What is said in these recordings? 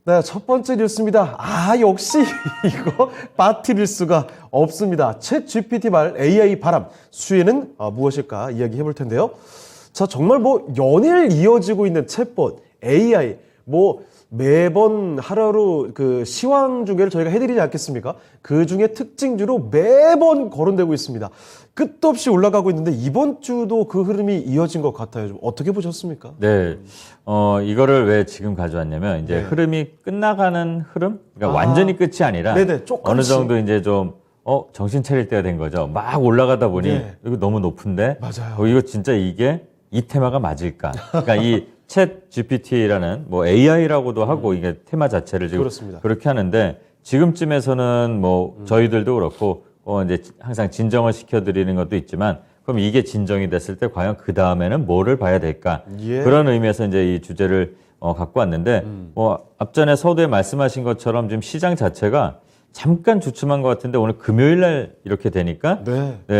네, 첫 번째 뉴스입니다. 역시 이거 빠뜨릴 수가 없습니다. 챗 GPT 말 AI 바람, 수혜는 무엇일까 이야기해 볼 텐데요. 자, 정말 연일 이어지고 있는 챗봇, AI, 매번 하루하루 그 시황 중계를 저희가 해드리지 않겠습니까? 그 중에 특징주로 매번 거론되고 있습니다. 끝도 없이 올라가고 있는데 이번 주도 그 흐름이 이어진 것 같아요. 좀 어떻게 보셨습니까? 네. 이거를 왜 지금 가져왔냐면 이제 흐름이 끝나가는 흐름? 그러니까 완전히 끝이 아니라 어느 정도 이제 좀 정신 차릴 때가 된 거죠. 막 올라가다 보니 이거 너무 높은데 맞아요. 이거 진짜 이게 이 테마가 맞을까? 그러니까 이 챗 GPT라는 AI라고도 하고 이게 테마 자체를 지금 그렇습니다. 그렇게 하는데 지금쯤에서는 저희들도 그렇고 이제 항상 진정을 시켜드리는 것도 있지만 그럼 이게 진정이 됐을 때 과연 그 다음에는 뭐를 봐야 될까? 그런 의미에서 이제 이 주제를 갖고 왔는데 앞전에 서두에 말씀하신 것처럼 지금 시장 자체가 잠깐 주춤한 것 같은데 오늘 금요일 날 이렇게 되니까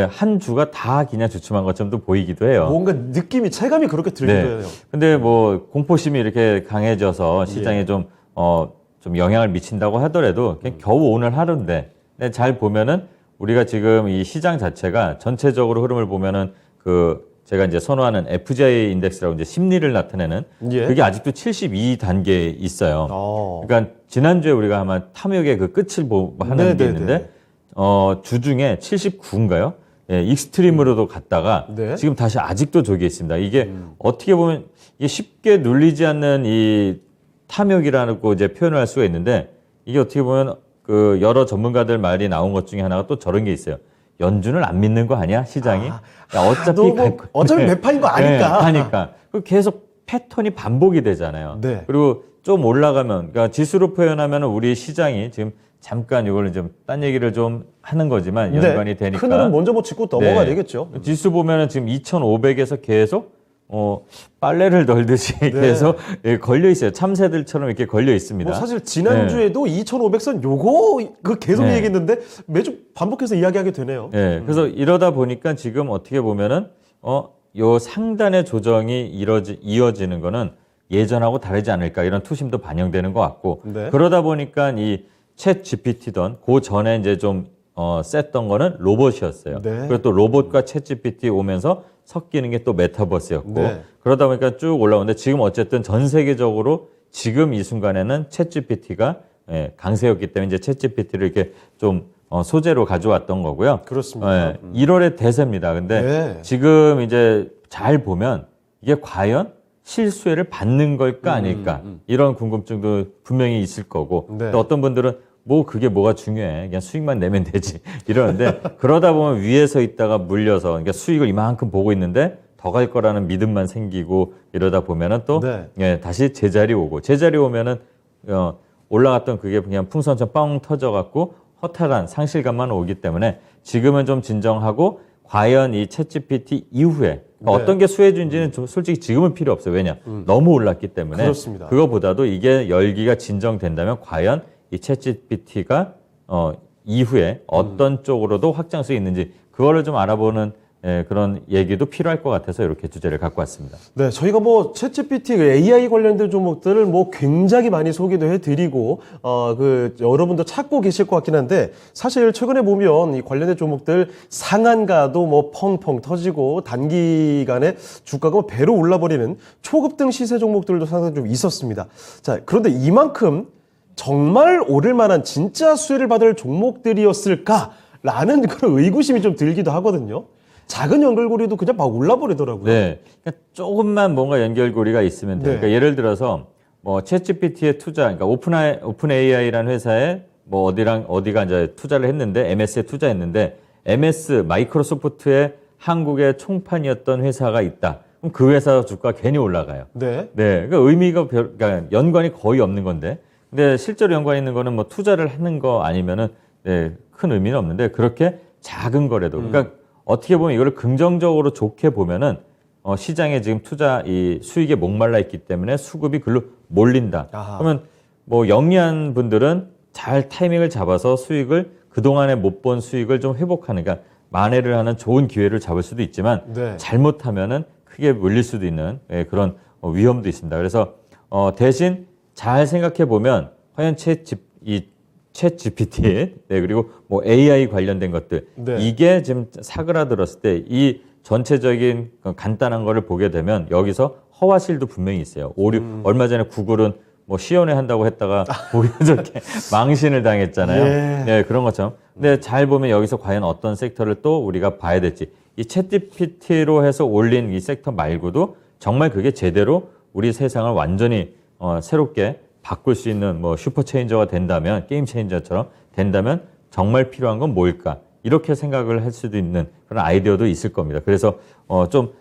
한 주가 다 그냥 주춤한 것처럼도 보이기도 해요. 뭔가 느낌이 체감이 그렇게 들기도 해요. 근데 공포심이 이렇게 강해져서 시장에 좀 영향을 미친다고 하더라도 그냥 겨우 오늘 하루인데 잘 보면은 우리가 지금 이 시장 자체가 전체적으로 흐름을 보면은 제가 이제 선호하는 FJ 인덱스라고 이제 심리를 나타내는 그게 아직도 72단계에 있어요. 그러니까 지난주에 우리가 아마 탐욕의 그 끝을 하는 게 있는데 주중에 79인가요? 익스트림으로도 갔다가 지금 다시 아직도 저기에 있습니다. 이게 어떻게 보면 이게 쉽게 눌리지 않는 이 탐욕이라고 이제 표현을 할 수가 있는데 이게 어떻게 보면 여러 전문가들 말이 나온 것 중에 하나가 또 저런 게 있어요. 연준을 안 믿는 거 아니야 시장이? 어차피 매판인 거 아니까. 하니까 계속 패턴이 반복이 되잖아요. 그리고 좀 올라가면 그러니까 지수로 표현하면 우리 시장이 지금 잠깐 이걸 좀 딴 얘기를 좀 하는 거지만 연관이 되니까 큰 흐름 먼저 짚고 넘어가야 되겠죠. 지수 보면은 지금 2,500에서 계속 빨래를 널듯이 계속 걸려 있어요. 참새들처럼 이렇게 걸려 있습니다. 사실 지난주에도 2,500선 계속 얘기했는데 매주 반복해서 이야기하게 되네요. 그래서 이러다 보니까 지금 어떻게 보면은 요 상단의 조정이 이어지는 거는 예전하고 다르지 않을까 이런 투심도 반영되는 것 같고 그러다 보니까 이 챗 GPT던 그 전에 이제 좀 셌던 거는 로봇이었어요. 그리고 또 로봇과 챗 GPT 오면서 섞이는 게 또 메타버스였고 그러다 보니까 쭉 올라오는데 지금 어쨌든 전 세계적으로 지금 이 순간에는 챗 GPT가 강세였기 때문에 이제 챗 GPT를 이렇게 좀 소재로 가져왔던 거고요. 그렇습니다. 1월의 대세입니다. 근데 지금 이제 잘 보면 이게 과연 실수혜를 받는 걸까 아닐까 이런 궁금증도 분명히 있을 거고 또 어떤 분들은 그게 뭐가 중요해 그냥 수익만 내면 되지 이러는데 그러다 보면 위에서 있다가 물려서 그러니까 수익을 이만큼 보고 있는데 더 갈 거라는 믿음만 생기고 이러다 보면은 또 다시 제자리 오고 제자리 오면은 올라갔던 그게 그냥 풍선처럼 뻥 터져갖고 허탈한 상실감만 오기 때문에 지금은 좀 진정하고 과연 이 챗GPT 이후에 어떤 게 수혜주인지는 솔직히 지금은 필요 없어요. 왜냐? 너무 올랐기 때문에. 그렇습니다. 그거보다도 이게 열기가 진정된다면 과연 이 챗GPT가 이후에 어떤 쪽으로도 확장성이 있는지 그거를 좀 알아보는 그런 얘기도 필요할 것 같아서 이렇게 주제를 갖고 왔습니다. 네, 저희가 챗GPT AI 관련된 종목들을 굉장히 많이 소개도 해드리고 여러분도 찾고 계실 것 같긴 한데 사실 최근에 보면 이 관련된 종목들 상한가도 펑펑 터지고 단기간에 주가가 배로 올라버리는 초급등 시세 종목들도 상당히 좀 있었습니다. 자, 그런데 이만큼 정말 오를 만한 진짜 수혜를 받을 종목들이었을까라는 그런 의구심이 좀 들기도 하거든요. 작은 연결고리도 그냥 막 올라버리더라고요. 그러니까 조금만 뭔가 연결고리가 있으면 돼요. 그러니까 예를 들어서 챗GPT에 투자, 그러니까 오픈 AI라는 회사에 어디가 이제 투자를 했는데 MS에 투자했는데 MS 마이크로소프트의 한국의 총판이었던 회사가 있다. 그럼 그 회사 주가 괜히 올라가요. 그러니까 의미가 그러니까 연관이 거의 없는 건데, 근데 실제로 연관이 있는 거는 투자를 하는 거 아니면은 큰 의미는 없는데 그렇게 작은 거래도 그러니까. 어떻게 보면 이걸 긍정적으로 좋게 보면은 시장에 지금 투자 이 수익에 목말라 있기 때문에 수급이 글로 몰린다. 그러면 영리한 분들은 잘 타이밍을 잡아서 수익을 그동안에 못 본 수익을 좀 회복하는 그러니까 만회를 하는 좋은 기회를 잡을 수도 있지만 잘못하면은 크게 물릴 수도 있는 그런 위험도 있습니다. 그래서 대신 잘 생각해 보면 과연 챗 GPT, 네, 그리고 뭐 AI 관련된 것들, 네. 이게 지금 사그라들었을 때 이 전체적인 간단한 거를 보게 되면 여기서 허와실도 분명히 있어요. 오류, 얼마 전에 구글은 뭐 시연회 한다고 했다가 우연찮게 망신을 당했잖아요. 예. 네, 그런 것처럼. 근데 잘 보면 여기서 과연 어떤 섹터를 또 우리가 봐야 될지, 이 챗GPT로 해서 올린 이 섹터 말고도 정말 그게 제대로 우리 세상을 완전히 새롭게 바꿀 수 있는 뭐 슈퍼 체인저가 된다면, 게임 체인저처럼 된다면 정말 필요한 건 뭘까? 이렇게 생각을 할 수도 있는 그런 아이디어도 있을 겁니다. 그래서 좀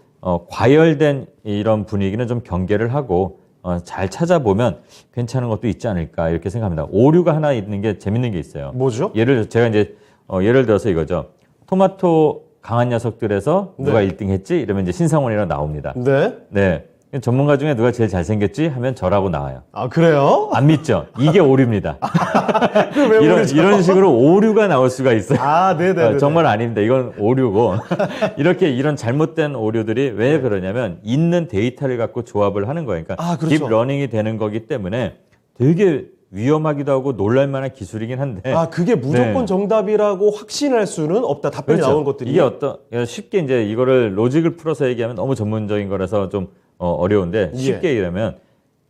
과열된 이런 분위기는 좀 경계를 하고 잘 찾아보면 괜찮은 것도 있지 않을까 이렇게 생각합니다. 오류가 하나 있는 게 재밌는 게 있어요. 뭐죠? 제가 이제 예를 들어서 이거죠. 토마토 강한 녀석들에서 누가 네. 1등 했지? 이러면 이제 신상원이라고 나옵니다. 네. 네. 전문가 중에 누가 제일 잘생겼지? 하면 저라고 나와요. 아, 그래요? 안 믿죠? 이게 오류입니다. 왜 모르죠? 이런 식으로 오류가 나올 수가 있어요. 아, 네네. 정말 아닙니다. 이건 오류고. 이런 잘못된 오류들이 왜 그러냐면 있는 데이터를 갖고 조합을 하는 거예요. 그러니까 아, 그렇죠. 딥러닝이 되는 거기 때문에 되게 위험하기도 하고 놀랄만한 기술이긴 한데. 아, 그게 무조건 네. 정답이라고 확신할 수는 없다. 답변이 그렇죠. 나오는 것들이. 이게 쉽게 이제 이거를 로직을 풀어서 얘기하면 너무 전문적인 거라서 좀 어려운데 쉽게 얘기하면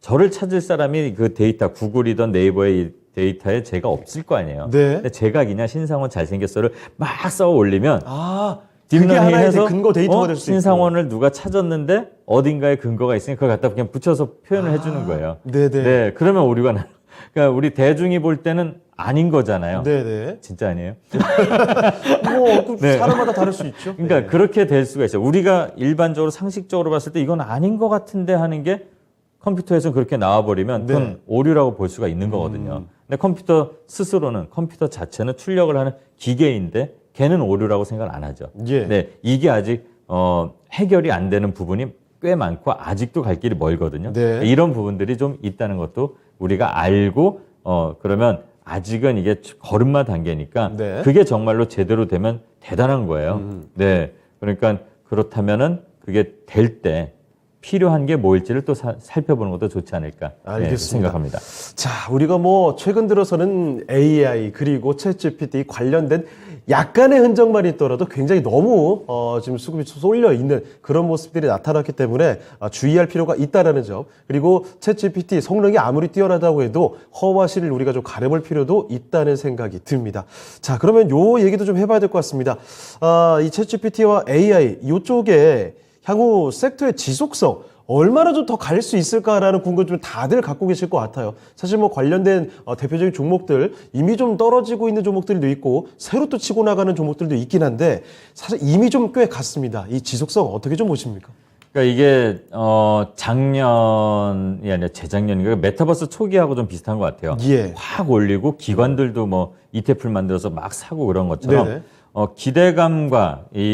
저를 찾을 사람이 그 데이터, 구글이든 네이버의 이 데이터에 제가 없을 거 아니에요. 네. 근데 제가 그냥 신상원 잘생겼어를 막 써 올리면 아, 그게 하나의 딥러닝해서 근거 데이터가 될 수 있고. 신상원을 누가 찾았는데 어딘가에 근거가 있으니 그걸 갖다 그냥 붙여서 표현을 해주는 거예요. 네네. 네, 그러면 오류가 나요. 그러니까 우리 대중이 볼 때는 아닌 거잖아요. 네네. 진짜 아니에요? 뭐, 네. 사람마다 다를 수 있죠. 그러니까 네. 그렇게 될 수가 있어요. 우리가 일반적으로 상식적으로 봤을 때 이건 아닌 것 같은데 하는 게 컴퓨터에서 그렇게 나와버리면 그건 네. 오류라고 볼 수가 있는 거거든요. 근데 컴퓨터 자체는 출력을 하는 기계인데 걔는 오류라고 생각을 안 하죠. 예. 네, 이게 아직 해결이 안 되는 부분이 꽤 많고 아직도 갈 길이 멀거든요. 네. 이런 부분들이 좀 있다는 것도 우리가 알고 그러면 아직은 이게 걸음마 단계니까 네. 그게 정말로 제대로 되면 대단한 거예요. 네, 그러니까 그렇다면은 그게 될 때 필요한 게 뭐일지를 또 살펴보는 것도 좋지 않을까 알겠습니다. 생각합니다. 자, 우리가 뭐 최근 들어서는 AI 그리고 챗GPT 관련된 약간의 흔적만 있더라도 굉장히 너무 지금 수급이 쏠려 있는 그런 모습들이 나타났기 때문에 주의할 필요가 있다라는 점. 그리고 챗GPT 성능이 아무리 뛰어나다고 해도 허와실을 우리가 좀 가려볼 필요도 있다는 생각이 듭니다. 자, 그러면 요 얘기도 좀 해봐야 될 것 같습니다. 이 챗GPT와 AI 이쪽에 향후 섹터의 지속성 얼마나 좀 더 갈 수 있을까라는 궁금 좀 다들 갖고 계실 것 같아요. 사실 뭐 관련된 대표적인 종목들 이미 좀 떨어지고 있는 종목들도 있고 새로 또 치고 나가는 종목들도 있긴 한데 사실 이미 좀 꽤 갔습니다. 이 지속성 어떻게 좀 보십니까? 그러니까 이게 작년이 아니라 재작년인가 메타버스 초기하고 좀 비슷한 것 같아요. 예. 확 올리고 기관들도 뭐 ETF를 만들어서 막 사고 그런 것처럼 네네.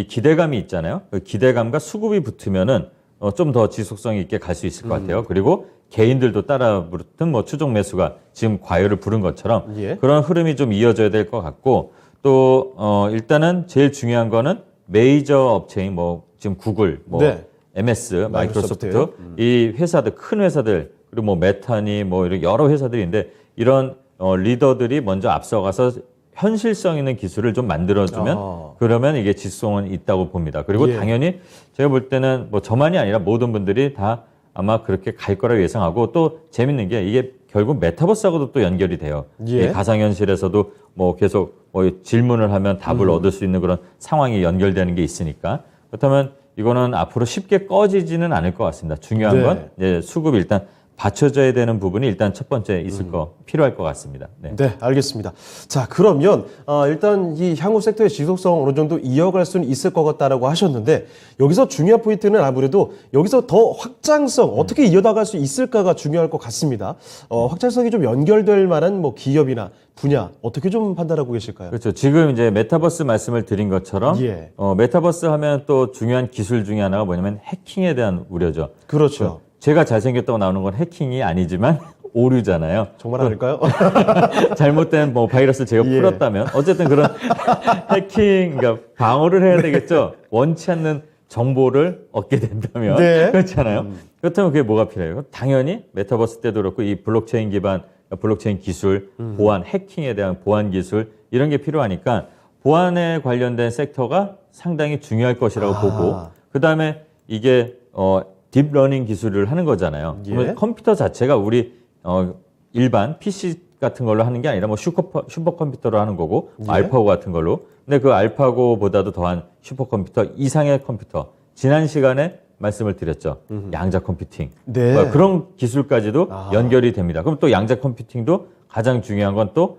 기대감이 있잖아요. 그 기대감과 수급이 붙으면은 좀 더 지속성 있게 갈 수 있을 것 같아요. 그리고 개인들도 따라 붙은 뭐 추종 매수가 지금 과열을 부른 것처럼 예. 그런 흐름이 좀 이어져야 될 것 같고 또 일단은 제일 중요한 거는 메이저 업체인 뭐 지금 구글, 뭐 네. MS, 마이크로소프트 마이크로소프트. 이 회사들 큰 회사들 그리고 뭐 메타니 뭐 이런 여러 회사들인데 이런 리더들이 먼저 앞서가서 현실성 있는 기술을 좀 만들어주면 아하. 그러면 이게 지속성은 있다고 봅니다. 그리고 예. 당연히 제가 볼 때는 뭐 저만이 아니라 모든 분들이 다 아마 그렇게 갈 거라고 예상하고 또 재밌는 게 이게 결국 메타버스하고도 또 연결이 돼요. 예. 이 가상현실에서도 뭐 계속 뭐 질문을 하면 답을 얻을 수 있는 그런 상황이 연결되는 게 있으니까 그렇다면 이거는 앞으로 쉽게 꺼지지는 않을 것 같습니다. 중요한 네. 건 이제 수급이 일단 받쳐져야 되는 부분이 일단 첫 번째 필요할 것 같습니다. 네. 네, 알겠습니다. 자, 그러면 일단 이 향후 섹터의 지속성 어느 정도 이어갈 수는 있을 것 같다라고 하셨는데 여기서 중요한 포인트는 아무래도 여기서 더 확장성 어떻게 이어나갈 수 있을까가 중요할 것 같습니다. 확장성이 좀 연결될 만한 뭐 기업이나 분야 어떻게 좀 판단하고 계실까요? 그렇죠. 지금 이제 메타버스 말씀을 드린 것처럼 예. 메타버스 하면 또 중요한 기술 중에 하나가 뭐냐면 해킹에 대한 우려죠. 그렇죠. 제가 잘생겼다고 나오는 건 해킹이 아니지만 오류잖아요. 정말 아닐까요? 잘못된 뭐 바이러스를 제가 예. 풀었다면 어쨌든 그런 해킹, 그러니까 방어를 해야 되겠죠. 원치 않는 정보를 얻게 된다면 네. 그렇잖아요. 그렇다면 그게 뭐가 필요해요? 당연히 메타버스 때도 그렇고 이 블록체인 기반 블록체인 기술, 보안, 해킹에 대한 보안 기술 이런 게 필요하니까 보안에 관련된 섹터가 상당히 중요할 것이라고 보고 그다음에 이게 딥러닝 기술을 하는 거잖아요. 예. 그러면 컴퓨터 자체가 우리 일반 PC 같은 걸로 하는 게 아니라 뭐 슈퍼컴퓨터로 하는 거고 예. 알파고 같은 걸로. 근데 그 알파고보다도 더한 슈퍼컴퓨터 이상의 컴퓨터. 지난 시간에 말씀을 드렸죠. 양자 컴퓨팅. 네. 그런 기술까지도 연결이 됩니다. 그럼 또 양자 컴퓨팅도 가장 중요한 건 또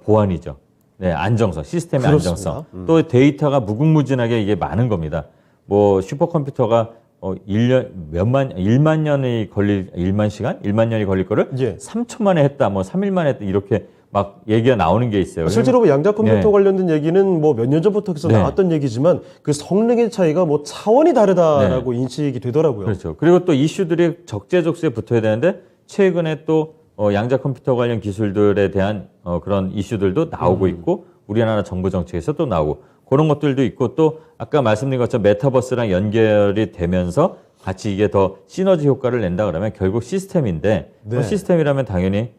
보안이죠. 네, 안정성, 시스템의 그렇습니다. 안정성. 또 데이터가 무궁무진하게 이게 많은 겁니다. 뭐 슈퍼컴퓨터가 1만 년이 걸릴 1만 시간, 1만 년이 걸릴 거를 예. 3초 만에 했다, 뭐 3일 만에 했다 이렇게 막 얘기가 나오는 게 있어요. 실제로 뭐 양자 컴퓨터 네. 관련된 얘기는 뭐 몇 년 전부터 계속 네. 나왔던 얘기지만 그 성능의 차이가 뭐 차원이 다르다라고 인식이 되더라고요. 그렇죠. 그리고 또 이슈들이 적재적소에 붙어야 되는데 최근에 또 양자 컴퓨터 관련 기술들에 대한 그런 이슈들도 나오고 있고 우리나라 정부 정책에서 또 나오고 그런 것들도 있고 또 아까 말씀드린 것처럼 메타버스랑 연결이 되면서 같이 이게 더 시너지 효과를 낸다 그러면 결국 시스템인데 네. 그 시스템이라면 당연히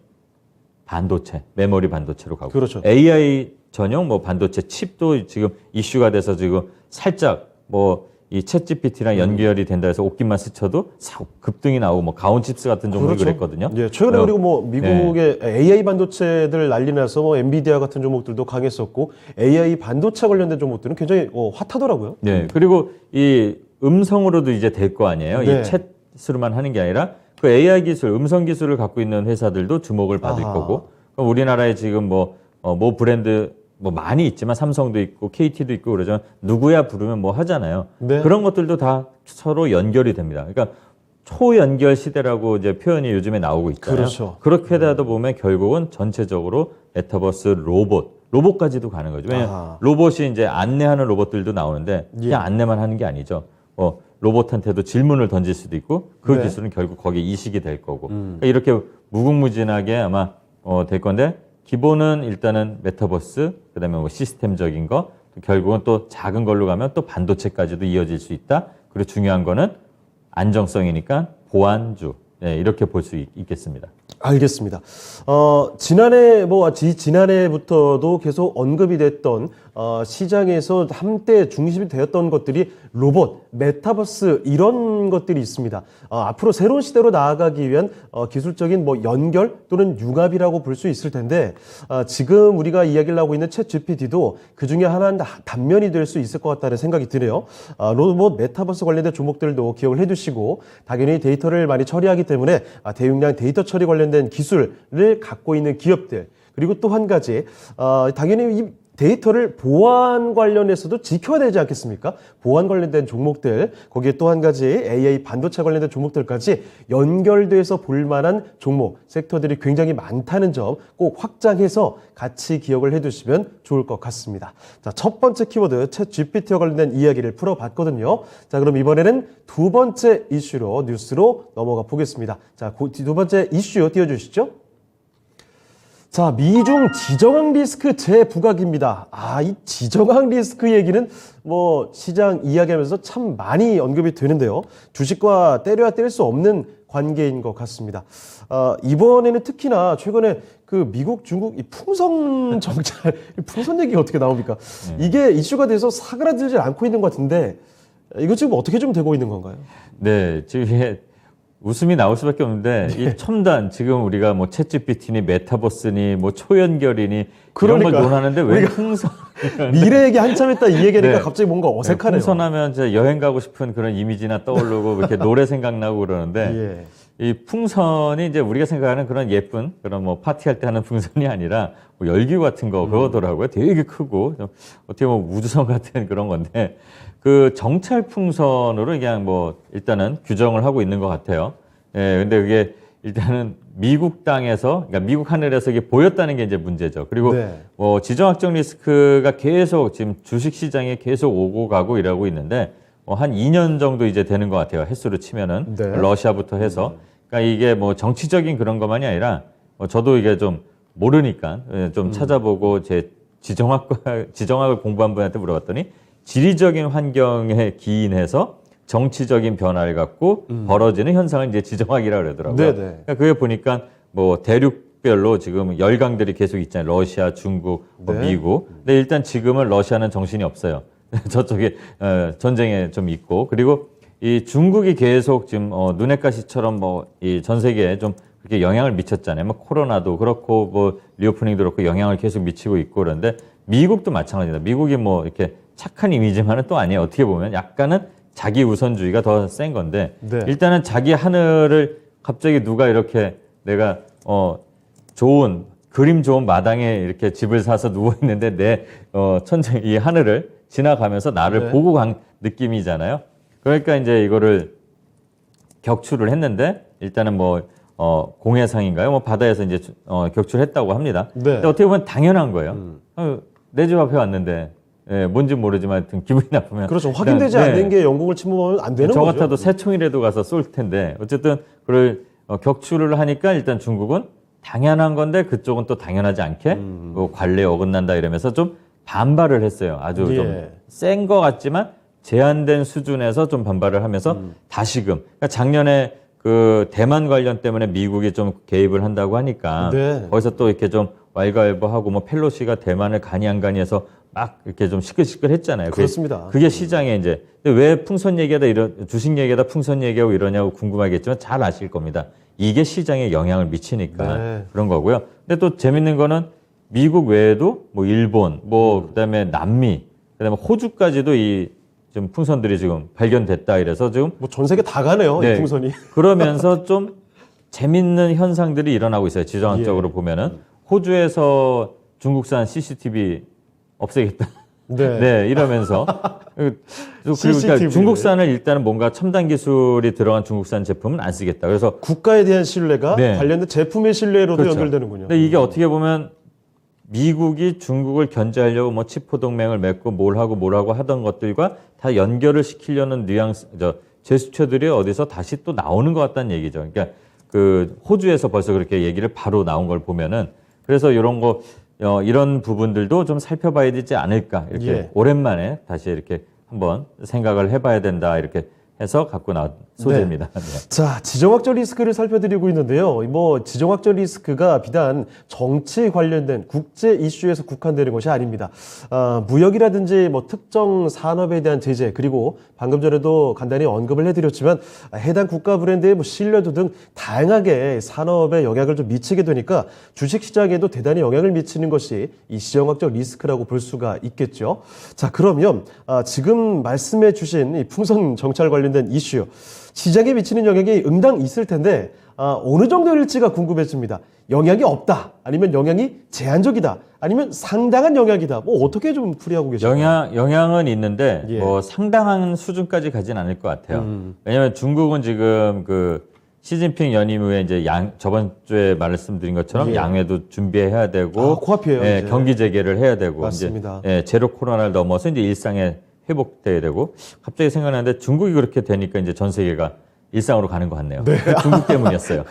반도체, 메모리 반도체로 가고 그렇죠. AI 전용 뭐 반도체 칩도 지금 이슈가 돼서 지금 살짝 뭐 이 챗GPT랑 연결이 된다 해서 옷깃만 스쳐도 급등이 나오고 뭐 가온칩스 같은 종목이 그렇죠. 그랬거든요. 예, 최근에 그리고 뭐 미국의 AI 반도체들 난리 나서 뭐 엔비디아 같은 종목들도 강했었고 AI 반도체 관련된 종목들은 굉장히 핫하더라고요. 네. 그리고 이 음성으로도 이제 될 거 아니에요. 네. 이 챗으로만 하는 게 아니라 그 AI 기술, 음성 기술을 갖고 있는 회사들도 주목을 받을 아하. 거고 그럼 우리나라에 지금 뭐 브랜드 뭐 많이 있지만 삼성도 있고 KT도 있고 그러지만 누구야 부르면 뭐 하잖아요. 네. 그런 것들도 다 서로 연결이 됩니다. 그러니까 초연결 시대라고 이제 표현이 요즘에 나오고 있잖아요. 그렇죠. 그렇게 되다 보면 결국은 전체적으로 메타버스 로봇까지도 가는 거죠. 왜냐하면 아하. 로봇이 이제 안내하는 로봇들도 나오는데 예. 그냥 안내만 하는 게 아니죠. 로봇한테도 질문을 던질 수도 있고 그 네. 기술은 결국 거기에 이식이 될 거고 그러니까 이렇게 무궁무진하게 아마 될 건데 기본은 일단은 메타버스 그다음에 뭐 시스템적인 거 결국은 또 작은 걸로 가면 또 반도체까지도 이어질 수 있다. 그리고 중요한 거는 안정성이니까 보안주 이렇게 볼 수 있겠습니다. 알겠습니다. 지난해부터도 계속 언급이 됐던 시장에서 한때 중심이 되었던 것들이 로봇, 메타버스 이런 것들이 있습니다. 앞으로 새로운 시대로 나아가기 위한 기술적인 뭐 연결 또는 융합이라고 볼 수 있을 텐데 지금 우리가 이야기를 하고 있는 챗 GPT도 그 중에 하나는 단면이 될 수 있을 것 같다는 생각이 드네요. 로봇, 메타버스 관련된 종목들도 기억을 해두시고 당연히 데이터를 많이 처리하기 때문에 대용량 데이터 처리 관련된 기술을 갖고 있는 기업들 그리고 또 한 가지 당연히 이 데이터를 보안 관련해서도 지켜야 되지 않겠습니까? 보안 관련된 종목들 거기에 또 한 가지 AI 반도체 관련된 종목들까지 연결돼서 볼만한 종목 섹터들이 굉장히 많다는 점 꼭 확장해서 같이 기억을 해두시면 좋을 것 같습니다. 자, 첫 번째 키워드 챗 GPT와 관련된 이야기를 풀어봤거든요. 자, 그럼 이번에는 두 번째 이슈로 뉴스로 넘어가 보겠습니다. 자, 두 번째 이슈 띄워주시죠. 자, 미중 지정학 리스크 재부각입니다. 이 지정학 리스크 얘기는 뭐 시장 이야기하면서 참 많이 언급이 되는데요. 주식과 때려야 뗄 수 없는 관계인 것 같습니다. 이번에는 특히나 최근에 그 미국, 중국 이 풍선 정찰, 풍선 얘기가 어떻게 나옵니까? 이게 이슈가 돼서 사그라들지 않고 있는 것 같은데 이거 지금 어떻게 좀 되고 있는 건가요? 네, 지금 이게 웃음이 나올 수밖에 없는데 이 첨단 지금 우리가 뭐 챗GPT니 메타버스니 뭐 초연결이니 이런 걸 논하는데 왜 풍선 미래 얘기 한참 했다 이 얘기하니까 네. 갑자기 뭔가 어색하네요. 풍선하면 이제 여행 가고 싶은 그런 이미지나 떠오르고 이렇게 노래 생각나고 그러는데 예. 이 풍선이 이제 우리가 생각하는 그런 예쁜 그런 뭐 파티할 때 하는 풍선이 아니라 뭐 열기구 같은 거 그거더라고요. 되게 크고 좀 어떻게 보면 우주선 같은 그런 건데 그 정찰 풍선으로 그냥 뭐 일단은 규정을 하고 있는 것 같아요. 예, 근데 그게 일단은 미국 땅에서, 그러니까 미국 하늘에서 이게 보였다는 게 이제 문제죠. 그리고 네. 뭐 지정학적 리스크가 계속 지금 주식 시장에 계속 오고 가고 이러고 있는데 한 2년 정도 이제 되는 것 같아요. 횟수로 치면은 네. 러시아부터 해서. 그러니까 이게 뭐 정치적인 그런 것만이 아니라 저도 이게 좀 모르니까 좀 찾아보고 제 지정학을 공부한 분한테 물어봤더니 지리적인 환경에 기인해서 정치적인 변화를 갖고 벌어지는 현상을 이제 지정학이라고 그러더라고요. 네네. 그러니까 그게 보니까 뭐 대륙 국별로 지금 열강들이 계속 있잖아요. 러시아, 중국, 뭐 네. 미국. 근데 일단 지금은 러시아는 정신이 없어요. 저쪽에 전쟁에 좀 있고, 그리고 이 중국이 계속 지금 눈엣 가시처럼 뭐 이 전 세계에 좀 그렇게 영향을 미쳤잖아요. 뭐 코로나도 그렇고 뭐 리오프닝도 그렇고 영향을 계속 미치고 있고, 그런데 미국도 마찬가지입니다. 미국이 뭐 이렇게 착한 이미지만은 또 아니에요. 어떻게 보면 약간은 자기 우선주의가 더 센 건데, 네. 일단은 자기 하늘을 갑자기 누가 이렇게 내가 좋은 그림 좋은 마당에 이렇게 집을 사서 누워 있는데 내 천장 이 하늘을 지나가면서 나를 네. 보고 간 느낌이잖아요. 그러니까 이제 이거를 격추를 했는데, 일단은 뭐 공해상인가요? 뭐 바다에서 이제 격추했다고 합니다. 네. 근데 어떻게 보면 당연한 거예요. 내 집 앞에 왔는데 뭔지 모르지만 하여튼 기분이 나쁘면 그렇죠. 확인되지 그냥, 네. 않는 게 영국을 침범하면 안 되는 저 거죠. 같아도 새총이라도 가서 쏠 텐데, 어쨌든 그걸 격추를 하니까 일단 중국은 당연한 건데 그쪽은 또 당연하지 않게 뭐 관례에 어긋난다 이러면서 좀 반발을 했어요. 아주 예. 좀 센 것 같지만 제한된 수준에서 좀 반발을 하면서 다시금, 그러니까 작년에 그 대만 관련 때문에 미국이 좀 개입을 한다고 하니까 네. 거기서 또 이렇게 좀 왈가왈부하고 뭐 펠로시가 대만을 가니 안 가니 해서 막 이렇게 좀 시끌시끌했잖아요. 그렇습니다. 그게 시장에 이제, 근데 왜 풍선 얘기하다 주식 얘기하다 풍선 얘기하고 이러냐고 궁금하겠지만 잘 아실 겁니다. 이게 시장에 영향을 미치니까 네. 그런 거고요. 근데 또 재밌는 거는 미국 외에도 뭐 일본, 뭐 그다음에 남미, 그다음에 호주까지도 이 좀 풍선들이 지금 발견됐다 이래서 지금 뭐 전 세계 다 가네요. 네. 이 풍선이. 그러면서 좀 재밌는 현상들이 일어나고 있어요. 지정학적으로 보면은 호주에서 중국산 CCTV 없애겠다. 네. 네, 이러면서 그리고 CCTV 그러니까 를. 중국산을 일단은 뭔가 첨단 기술이 들어간 중국산 제품은 안 쓰겠다. 그래서 국가에 대한 신뢰가 네. 관련된 제품의 신뢰로도 그렇죠. 연결되는군요. 근데 이게 어떻게 보면 미국이 중국을 견제하려고 뭐 치포 동맹을 맺고 뭘 하고 하던 것들과 다 연결을 시키려는 제스처들이 어디서 다시 또 나오는 것 같다는 얘기죠. 그러니까 그 호주에서 벌써 그렇게 얘기를 바로 나온 걸 보면은, 그래서 이런 거 이런 부분들도 좀 살펴봐야 되지 않을까, 이렇게 예. 오랜만에 다시 이렇게 한번 생각을 해봐야 된다, 이렇게 해서 갖고 나온 소재입니다. 네. 자, 지정학적 리스크를 살펴드리고 있는데요. 뭐 지정학적 리스크가 비단 정치 관련된 국제 이슈에서 국한되는 것이 아닙니다. 무역이라든지 뭐 특정 산업에 대한 제재, 그리고 방금 전에도 간단히 언급을 해드렸지만 해당 국가 브랜드의 뭐 신뢰도 등 다양하게 산업에 영향을 좀 미치게 되니까 주식시장에도 대단히 영향을 미치는 것이 이 지정학적 리스크라고 볼 수가 있겠죠. 자, 그러면 지금 말씀해 주신 이 풍선 정찰 관련된 이슈, 시장에 미치는 영향이 응당 있을 텐데 어느 정도일지가 궁금해집니다. 영향이 없다, 아니면 영향이 제한적이다, 아니면 상당한 영향이다. 뭐 어떻게 좀 풀이하고 계신가요? 영향은 있는데 예. 뭐 상당한 수준까지 가진 않을 것 같아요. 왜냐하면 중국은 지금 그 시진핑 연임 후에 이제 저번 주에 말씀드린 것처럼 예. 양회도 준비해야 되고, 코앞이에요. 예, 이제. 경기 재개를 해야 되고, 맞습니다. 이제 제로 코로나를 넘어서 이제 일상에 회복돼야 되고, 갑자기 생각나는데 중국이 그렇게 되니까 이제 전 세계가 일상으로 가는 것 같네요. 중국 때문이었어요.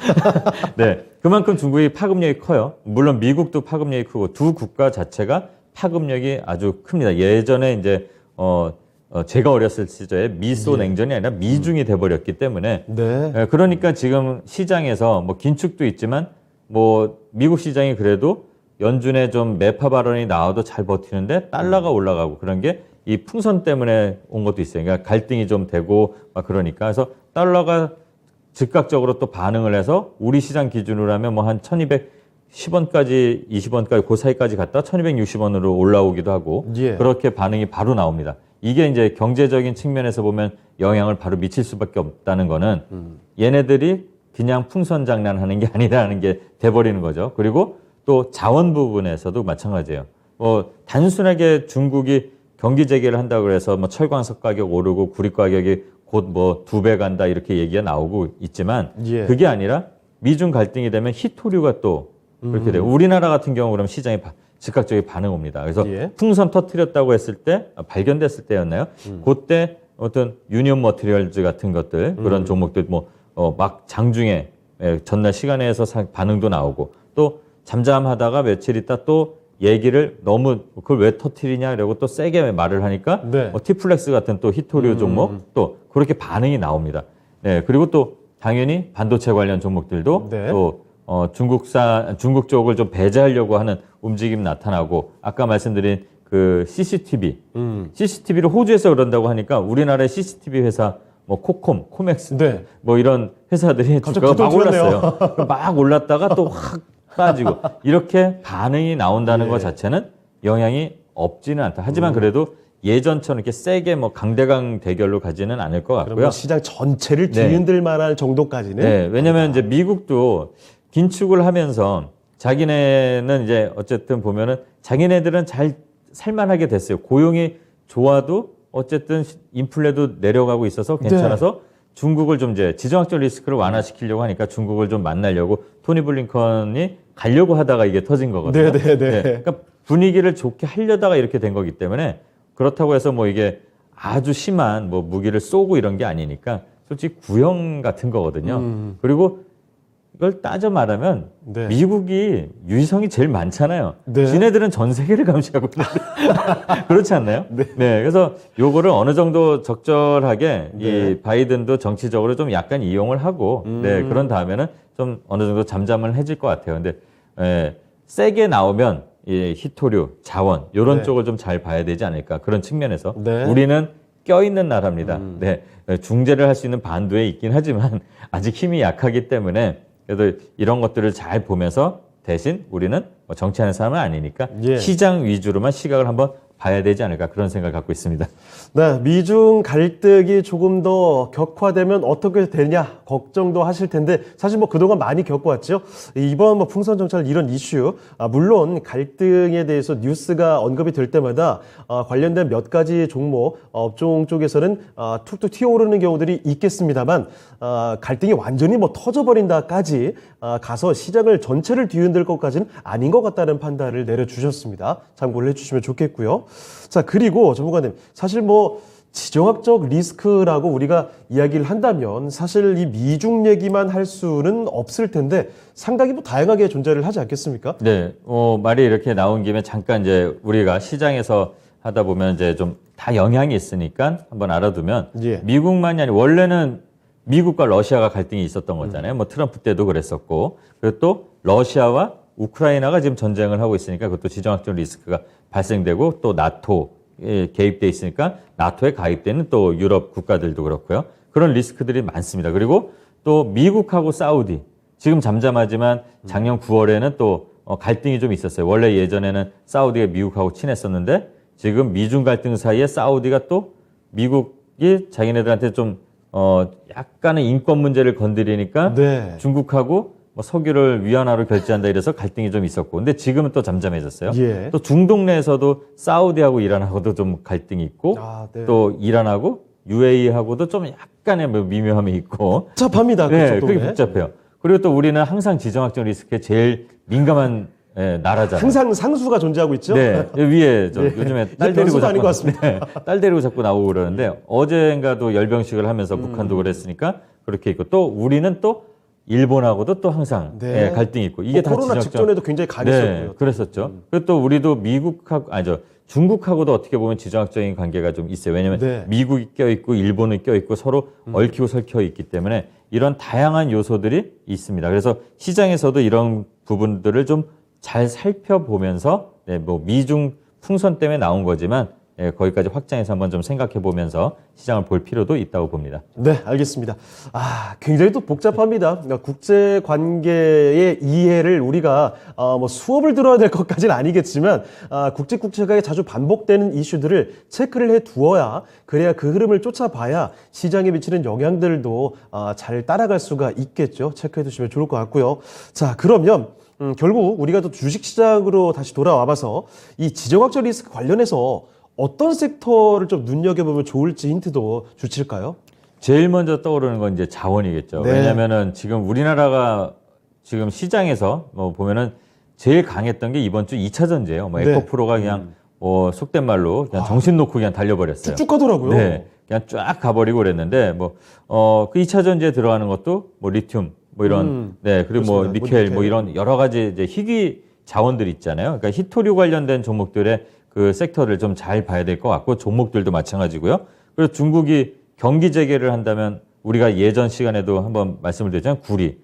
네, 그만큼 중국이 파급력이 커요. 물론 미국도 파급력이 크고 두 국가 자체가 파급력이 아주 큽니다. 예전에 이제 제가 어렸을 시절에 미소 냉전이 아니라 미중이 돼버렸기 때문에, 네. 예, 그러니까 지금 시장에서 뭐 긴축도 있지만 뭐 미국 시장이 그래도 연준에 좀 매파 발언이 나와도 잘 버티는데 달러가 올라가고 그런 게 이 풍선 때문에 온 것도 있어요. 그러니까 갈등이 좀 되고 막 그러니까, 그래서 달러가 즉각적으로 또 반응을 해서 우리 시장 기준으로 하면 뭐 한 1210원까지 20원까지 그 사이까지 갔다 1260원으로 올라오기도 하고, 예. 그렇게 반응이 바로 나옵니다. 이게 이제 경제적인 측면에서 보면 영향을 바로 미칠 수밖에 없다는 거는 얘네들이 그냥 풍선 장난하는 게 아니라는 게 돼버리는 거죠. 그리고 또 자원 부분에서도 마찬가지예요. 뭐 단순하게 중국이 경기 재개를 한다고 해서 뭐 철광석 가격 오르고 구리 가격이 곧 뭐 2배 간다 이렇게 얘기가 나오고 있지만, 예. 그게 아니라 미중 갈등이 되면 히토류가 또 그렇게 돼요. 우리나라 같은 경우 그럼 시장에 즉각적인 반응 옵니다. 그래서 예. 풍선 터트렸다고 했을 때, 발견됐을 때였나요? 그때 어떤 유니온 머티리얼즈 같은 것들, 그런 종목들 막 장중에 전날 시간에서 반응도 나오고, 또 잠잠하다가 며칠 있다 또 얘기를 너무 그걸 왜 터트리냐 이러고 또 세게 말을 하니까 네. 티플렉스 같은 또 히토류 종목 또 그렇게 반응이 나옵니다. 네, 그리고 또 당연히 반도체 관련 종목들도 네. 또 중국 쪽을 좀 배제하려고 하는 움직임이 나타나고 아까 말씀드린 그 CCTV를 호주에서 그런다고 하니까 우리나라의 CCTV 회사 뭐 코콤, 코맥스 네. 뭐 이런 회사들이 갑자기 주가가 막 기도 튀었네요. 올랐어요. 막 올랐다가 또 확 빠지고 이렇게 반응이 나온다는 예. 것 자체는 영향이 없지는 않다. 하지만 그래도 예전처럼 이렇게 세게 뭐 강대강 대결로 가지는 않을 것 그럼 같고요. 뭐 시장 전체를 네. 뒤흔들 만할 정도까지는. 네, 왜냐면 이제 미국도 긴축을 하면서 자기네는 이제 어쨌든 보면은 자기네들은 잘 살만하게 됐어요. 고용이 좋아도 어쨌든 인플레도 내려가고 있어서 괜찮아서 중국을 좀 이제 지정학적 리스크를 완화시키려고 하니까 중국을 좀 만나려고 토니 블링컨이 가려고 하다가 이게 터진 거거든요. 네네네. 그러니까 분위기를 좋게 하려다가 이렇게 된 거기 때문에 그렇다고 해서 뭐 이게 아주 심한 뭐 무기를 쏘고 이런 게 아니니까 솔직히 구형 같은 거거든요. 그리고 이걸 따져 말하면 네. 미국이 유의성이 제일 많잖아요. 네. 지네들은 전 세계를 감시하고 있는데 그렇지 않나요? 네. 그래서 요거를 어느 정도 적절하게 이 바이든도 정치적으로 좀 약간 이용을 하고 네, 그런 다음에는 좀 어느 정도 잠잠을 해질 것 같아요. 근데 세게 나오면 이 희토류, 자원 이런 네. 쪽을 좀 잘 봐야 되지 않을까 그런 측면에서 네. 우리는 껴있는 나라입니다. 네, 중재를 할 수 있는 반도에 있긴 하지만 아직 힘이 약하기 때문에 그래도 이런 것들을 잘 보면서 대신 우리는 뭐 정치하는 사람은 아니니까 예. 시장 위주로만 시각을 한번 봐야 되지 않을까 그런 생각을 갖고 있습니다. 네, 미중 갈등이 조금 더 격화되면 어떻게 되냐 걱정도 하실 텐데 사실 뭐 그동안 많이 겪어왔죠. 이번 뭐 풍선 정찰 이런 이슈 물론 갈등에 대해서 뉴스가 언급이 될 때마다 관련된 몇 가지 종목 업종 쪽에서는 툭툭 튀어오르는 경우들이 있겠습니다만 갈등이 완전히 뭐 터져버린다까지 가서 시장을 전체를 뒤흔들 것까지는 아닌 것 같다는 판단을 내려주셨습니다. 참고를 해주시면 좋겠고요. 자, 그리고 전문가님, 사실 뭐 지정학적 리스크라고 우리가 이야기를 한다면 사실 이 미중 얘기만 할 수는 없을 텐데 상당히 뭐 다양하게 존재를 하지 않겠습니까? 네, 말이 이렇게 나온 김에 잠깐 이제 우리가 시장에서 하다 보면 이제 좀 다 영향이 있으니까 한번 알아두면 예. 미국만이 아니고 원래는 미국과 러시아가 갈등이 있었던 거잖아요. 뭐 트럼프 때도 그랬었고 그리고 또 러시아와 우크라이나가 지금 전쟁을 하고 있으니까 그것도 지정학적 리스크가 발생되고 또 나토에 개입돼 있으니까 나토에 가입되는 또 유럽 국가들도 그렇고요. 그런 리스크들이 많습니다. 그리고 또 미국하고 사우디 지금 잠잠하지만 작년 9월에는 또 갈등이 좀 있었어요. 원래 예전에는 사우디가 미국하고 친했었는데 지금 미중 갈등 사이에 사우디가 또 미국이 자기네들한테 좀 약간의 인권 문제를 건드리니까 네. 중국하고 뭐 석유를 위안화로 결제한다 이래서 갈등이 좀 있었고 근데 지금은 또 잠잠해졌어요. 예. 또 중동 내에서도 사우디하고 이란하고도 좀 갈등이 있고 네. 또 이란하고 UAE하고도 좀 약간의 뭐 미묘함이 있고 복잡합니다. 네, 그쪽 그게 동네. 복잡해요. 그리고 또 우리는 항상 지정학적 리스크에 제일 민감한 나라잖아요. 항상 상수가 존재하고 있죠. 네, 위에 좀 네. 요즘에 이제 딸 데리고 변수도 아닌 것 같습니다. 네, 딸 데리고 자꾸 나오고 그러는데 어젠가도 열병식을 하면서 북한도 그랬으니까 그렇게 있고 또 우리는 또 일본하고도 또 항상 네. 갈등이 있고 이게 뭐 다 코로나 지정학적 직전에도 굉장히 강했었고요. 네, 그랬었죠. 그리고 또 우리도 중국하고도 어떻게 보면 지정학적인 관계가 좀 있어요. 왜냐하면 네. 미국이 껴있고 일본이 껴있고 서로 얽히고 설켜 있기 때문에 이런 다양한 요소들이 있습니다. 그래서 시장에서도 이런 부분들을 좀 잘 살펴보면서 뭐 미중 풍선 때문에 나온 거지만 거기까지 확장해서 한번 좀 생각해 보면서 시장을 볼 필요도 있다고 봅니다. 네, 알겠습니다. 굉장히 또 복잡합니다. 그러니까 국제 관계의 이해를 우리가 뭐 수업을 들어야 될 것까지는 아니겠지만 국제국제가에 자주 반복되는 이슈들을 체크를 해 두어야 그래야 그 흐름을 쫓아봐야 시장에 미치는 영향들도 잘 따라갈 수가 있겠죠. 체크해 두시면 좋을 것 같고요. 자, 그러면 결국 우리가 또 주식시장으로 다시 돌아와봐서 이 지정학적 리스크 관련해서 어떤 섹터를 좀 눈여겨보면 좋을지 힌트도 주실까요? 제일 먼저 떠오르는 건 이제 자원이겠죠. 네. 왜냐면은 지금 우리나라가 지금 시장에서 뭐 보면은 제일 강했던 게 이번 주 2차 전지예요. 뭐 네. 에코프로가 그냥 속된 말로 그냥 정신 놓고 그냥 달려버렸어요. 쭉쭉 가더라고요. 네. 그냥 쫙 가버리고 그랬는데 그 2차 전지에 들어가는 것도 뭐 리튬 뭐 이런 네 그리고 뭐 그렇습니다. 니켈 니켈. 뭐 이런 여러 가지 이제 희귀 자원들 있잖아요. 그러니까 희토류 관련된 종목들의 그 섹터를 좀 잘 봐야 될 것 같고 종목들도 마찬가지고요. 그리고 중국이 경기 재개를 한다면 우리가 예전 시간에도 한번 말씀을 드렸잖아요. 구리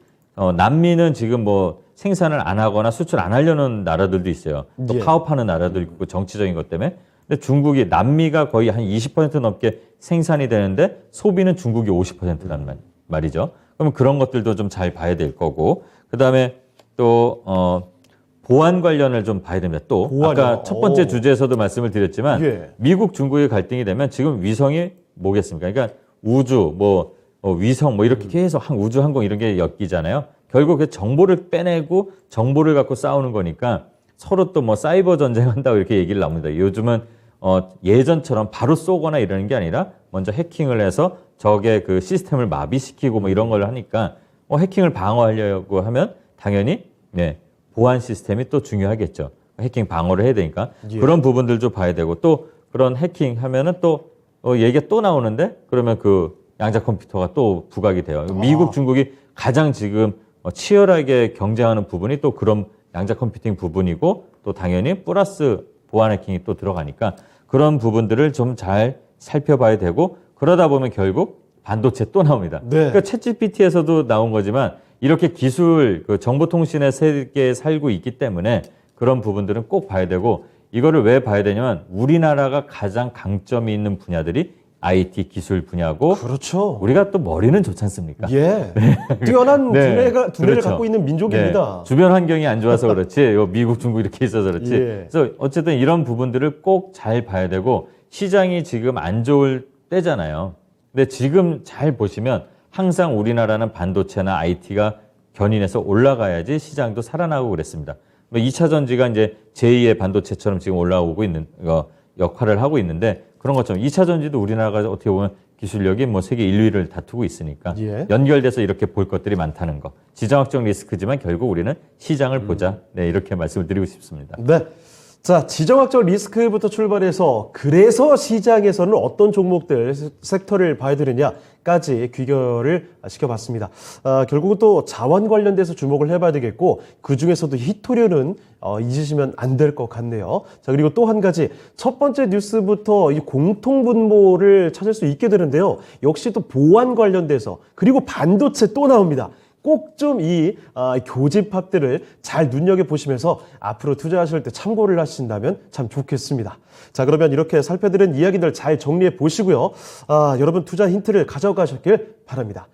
남미는 지금 뭐 생산을 안 하거나 수출 안 하려는 나라들도 있어요. 또 예. 파업하는 나라도 있고 정치적인 것 때문에. 근데 중국이 남미가 거의 한 20% 넘게 생산이 되는데 소비는 중국이 50%란 말이죠. 그러면 그런 것들도 좀 잘 봐야 될 거고. 그다음에 또 보안 관련을 좀 봐야 됩니다. 또 보안이요? 아까 첫 번째 주제에서도 말씀을 드렸지만 예. 미국 중국의 갈등이 되면 지금 위성이 뭐겠습니까? 그러니까 우주 위성 이렇게 계속 우주 항공 이런 게 엮이잖아요. 결국 그 정보를 빼내고 정보를 갖고 싸우는 거니까 서로 또 뭐 사이버 전쟁한다고 이렇게 얘기를 나옵니다. 요즘은 예전처럼 바로 쏘거나 이러는 게 아니라 먼저 해킹을 해서 적의 그 시스템을 마비시키고 뭐 이런 걸 하니까 해킹을 방어하려고 하면 당연히 보안 시스템이 또 중요하겠죠. 해킹 방어를 해야 되니까 예. 그런 부분들도 봐야 되고 또 그런 해킹 하면은 또 얘기가 또 나오는데 그러면 그 양자 컴퓨터가 또 부각이 돼요. 미국, 중국이 가장 지금 치열하게 경쟁하는 부분이 또 그런 양자 컴퓨팅 부분이고 또 당연히 플러스 보안 해킹이 또 들어가니까 그런 부분들을 좀 잘 살펴봐야 되고 그러다 보면 결국 반도체 또 나옵니다. 네. 그러니까 챗GPT에서도 나온 거지만 이렇게 기술, 그 정보통신의 세계에 살고 있기 때문에 그런 부분들은 꼭 봐야 되고 이거를 왜 봐야 되냐면 우리나라가 가장 강점이 있는 분야들이 IT 기술 분야고 그렇죠. 우리가 또 머리는 좋지 않습니까? 예. 뛰어난 두뇌를 그렇죠. 갖고 있는 민족입니다. 네. 주변 환경이 안 좋아서 그렇지, 미국, 중국 이렇게 있어서 그렇지. 예. 그래서 어쨌든 이런 부분들을 꼭 잘 봐야 되고 시장이 지금 안 좋을 때잖아요. 근데 지금 잘 보시면 항상 우리나라는 반도체나 IT가 견인해서 올라가야지 시장도 살아나고 그랬습니다. 2차 전지가 이제 제2의 반도체처럼 지금 올라오고 있는 역할을 하고 있는데 그런 것처럼 2차 전지도 우리나라가 어떻게 보면 기술력이 뭐 세계 1, 2위를 다투고 있으니까 예. 연결돼서 이렇게 볼 것들이 많다는 거. 지정학적 리스크지만 결국 우리는 시장을 보자. 네, 이렇게 말씀을 드리고 싶습니다. 네. 자, 지정학적 리스크부터 출발해서 그래서 시장에서는 어떤 종목들, 섹터를 봐야 되느냐까지 귀결을 시켜봤습니다. 결국은 또 자원 관련돼서 주목을 해봐야 되겠고 그중에서도 히토류는 잊으시면 안 될 것 같네요. 자, 그리고 또 한 가지 첫 번째 뉴스부터 이 공통분모를 찾을 수 있게 되는데요. 역시 또 보안 관련돼서 그리고 반도체 또 나옵니다. 꼭 좀 이 교집합들을 잘 눈여겨보시면서 앞으로 투자하실 때 참고를 하신다면 참 좋겠습니다. 자, 그러면 이렇게 살펴드린 이야기들 잘 정리해 보시고요. 여러분 투자 힌트를 가져가셨길 바랍니다.